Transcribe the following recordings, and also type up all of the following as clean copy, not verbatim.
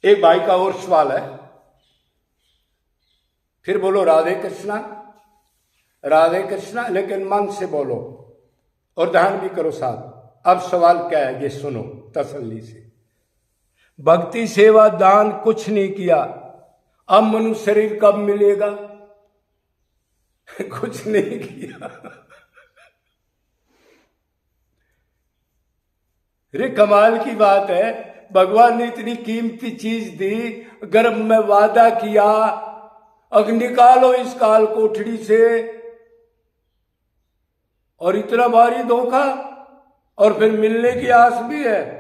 एक भाई का और सवाल है, फिर बोलो राधे कृष्णा राधे कृष्णा, लेकिन मन से बोलो और ध्यान भी करो साथ। अब सवाल क्या है ये सुनो तसल्ली से। भक्ति सेवा दान कुछ नहीं किया, अब मनुष्य शरीर कब मिलेगा? कुछ नहीं किया। अरे कमाल की बात है, भगवान ने इतनी कीमती चीज दी, गर्भ में वादा किया, अब निकालो इस काल कोठड़ी से, और इतना भारी धोखा, और फिर मिलने की आस भी है।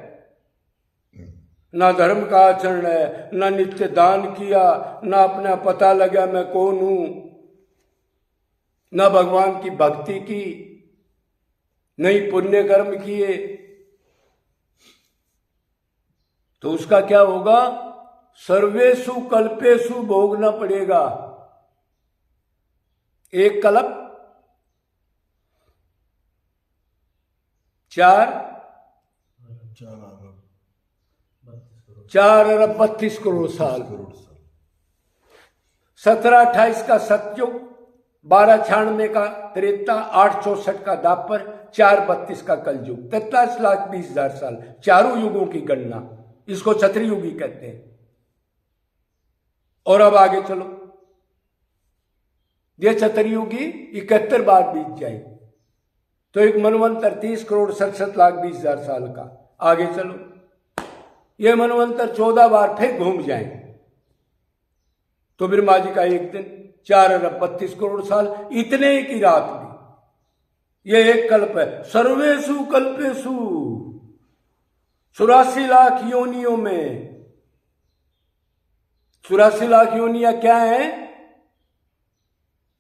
ना धर्म का आचरण है, ना नित्य दान किया, ना अपना पता लगा मैं कौन हूं, ना भगवान की भक्ति की, नहीं पुण्य कर्म किए, तो उसका क्या होगा? सर्वेषु कल्पेषु भोगना पड़ेगा। एक कल्प 4 अरब 32 करोड़ साल, 1728 का सतयुग, 1296 का त्रेता, 864 का दापर, 432 का कलयुग, 43,20,000 साल, चारों युगों की गणना, इसको क्षत्रियुगी कहते हैं। और अब आगे चलो, ये क्षत्रियुगी 71 बार बीत जाए तो एक मनवंतर 30,67,20,000 साल का। आगे चलो, ये मनवंतर 14 बार फिर घूम जाए तो ब्रह्मा जी का एक दिन, 4 अरब 32 करोड़ साल, इतने की रात भी। ये एक कल्प है। सर्वेषु कल्पेषु, 84 लाख योनियों में। 84 लाख योनियां क्या है?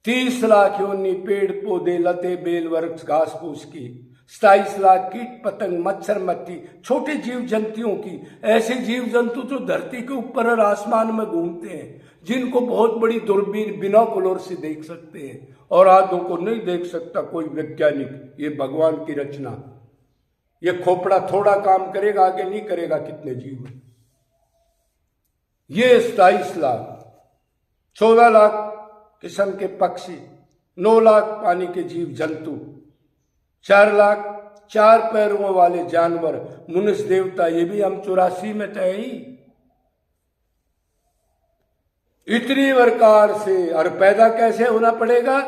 30 लाख योनि पेड़ पौधे लते बेल वृक्ष घास फूस की, 27 लाख कीट पतंग मच्छर मक्खी छोटे जीव जंतुओं की। ऐसे जीव जंतु जो धरती के ऊपर और आसमान में घूमते हैं, जिनको बहुत बड़ी दूरबीन बिनोकुलर से देख सकते हैं और आंखों को नहीं देख सकता कोई वैज्ञानिक। ये भगवान की रचना। ये खोपड़ा थोड़ा काम करेगा, आगे नहीं करेगा। कितने जीव हैं ये? 27 लाख, 14 लाख किस्म के पक्षी, 9 लाख पानी के जीव जंतु, 4 लाख 4 पैरों वाले जानवर, मनुष्य देवता। ये भी हम 84 में तय ही। इतनी प्रकार से। और पैदा कैसे होना पड़ेगा?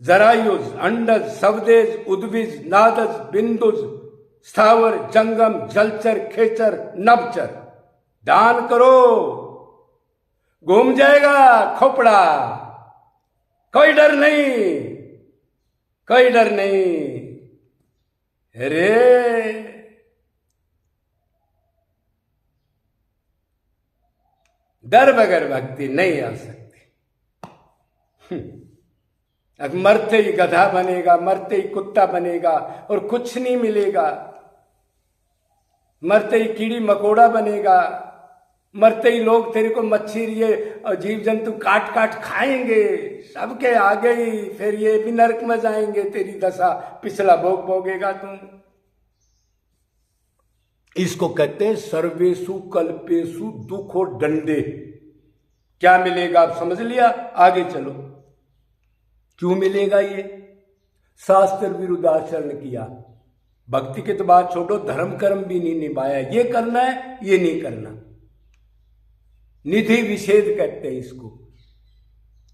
जरायुज, अंडज, सवदेज, उद्भिज, नादज, बिंदुज, स्थावर, जंगम, जलचर, खेचर, नभचर। दान करो, घूम जाएगा खोपड़ा। कोई डर नहीं, कोई डर नहीं। अरे डर बगैर भक्ति नहीं आ सकती। अब मरते ही गधा बनेगा, मरते ही कुत्ता बनेगा और कुछ नहीं मिलेगा। मरते ही कीड़ी मकोड़ा बनेगा, मरते ही लोग तेरे को मच्छी ये और जीव जंतु काट काट खाएंगे। सबके आगे ही फिर ये भी नरक में जाएंगे। तेरी दशा पिछला भोग भोगेगा तुम। इसको कहते हैं सर्वेषु कल्पेषु दुख और डंडे। क्या मिलेगा आप समझ लिया? आगे चलो, क्यों मिलेगा ये? शास्त्र विरुद्ध आचरण किया। भक्ति की तो बात छोड़ो, धर्म कर्म भी नहीं निभाया। ये करना है, ये नहीं करना। निधि विषेध कहते हैं इसको।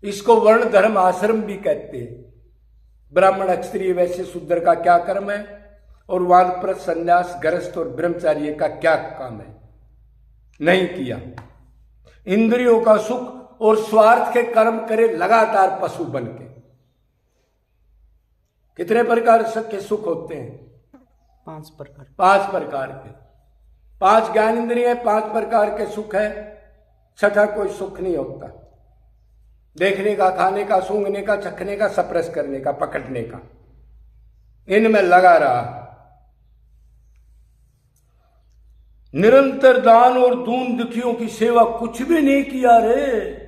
इसको वर्ण धर्म आश्रम भी कहते हैं। ब्राह्मण क्षत्रिय वैश्य शूद्र का क्या कर्म है और वानप्रस्थ संन्यास गृहस्थ और ब्रह्मचार्य का क्या काम है? नहीं किया। इंद्रियों का सुख और स्वार्थ के कर्म करे लगातार पशु बन के। कितने प्रकार के सुख होते हैं? 5 प्रकार। 5 प्रकार के। 5 ज्ञान इंद्रिय, 5 प्रकार के सुख है। छठा कोई सुख नहीं होता। देखने का, खाने का, सूंघने का, चखने का, स्पर्श करने का, पकड़ने का, इनमें लगा रहा। निरंतर दान और दीन दुखियों की सेवा कुछ भी नहीं किया रे।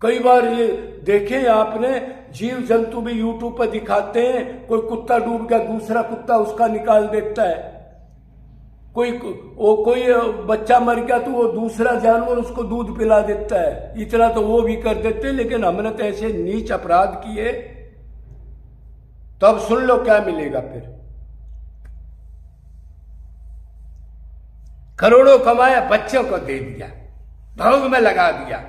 कई बार ये देखे आपने, जीव जंतु भी यूट्यूब पर दिखाते हैं, कोई कुत्ता डूब गया, दूसरा कुत्ता उसका निकाल देता है। कोई बच्चा मर गया तो वो दूसरा जानवर उसको दूध पिला देता है, इतना तो वो भी कर देते। लेकिन हमने तो ऐसे नीच अपराध किए। तो अब सुन लो क्या मिलेगा फिर। करोड़ों कमाया, बच्चों को दे दिया, भोग में लगा दिया,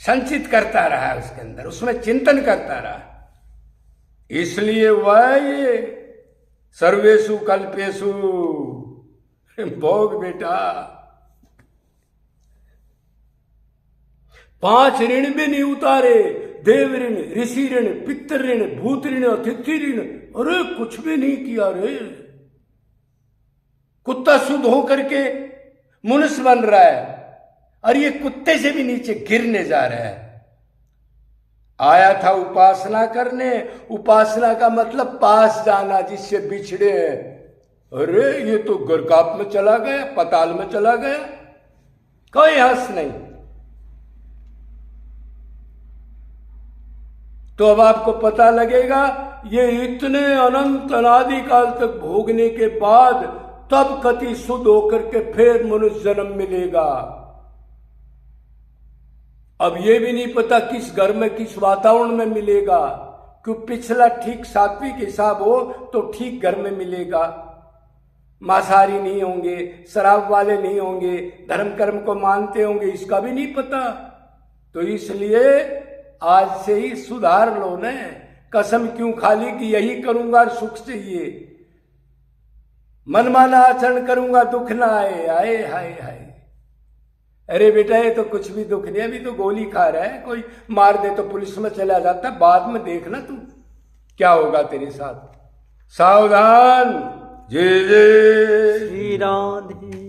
संचित करता रहा उसके अंदर, उसमें चिंतन करता रहा। इसलिए वह ये सर्वेशु कल्पेशु भोग बेटा। 5 ऋण भी नहीं उतारे, देव ऋण, ऋषि ऋण, पितृ ऋण, भूत ऋण, अतिथि ऋण, अरे कुछ भी नहीं किया रे। कुत्ता शुद्ध होकर के मनुष्य बन रहा है और ये कुत्ते से भी नीचे गिरने जा रहा है। आया था उपासना करने, उपासना का मतलब पास जाना जिससे बिछड़े हैं। अरे ये तो गर्काप में चला गया, पताल में चला गया, कोई हंस नहीं। तो अब आपको पता लगेगा ये इतने अनंत अनादि काल तक भोगने के बाद तब कति शुद्ध होकर के फिर मनुष्य जन्म मिलेगा। अब ये भी नहीं पता किस घर में, किस वातावरण में मिलेगा, क्योंकि पिछला ठीक सात्विक हिसाब हो तो ठीक घर में मिलेगा। मांसाहारी नहीं होंगे, शराब वाले नहीं होंगे, धर्म कर्म को मानते होंगे, इसका भी नहीं पता। तो इसलिए आज से ही सुधार लो न। कसम क्यों खाली कि यही करूंगा और सुख चाहिए, मनमाना आचरण करूंगा दुख ना आए। आए हाय हाय, अरे बेटा ये तो कुछ भी दुख नहीं, अभी तो गोली खा रहा है, कोई मार दे तो पुलिस में चला जाता है, बाद में देखना तू क्या होगा तेरे साथ। सावधान। जय जय श्री राधे।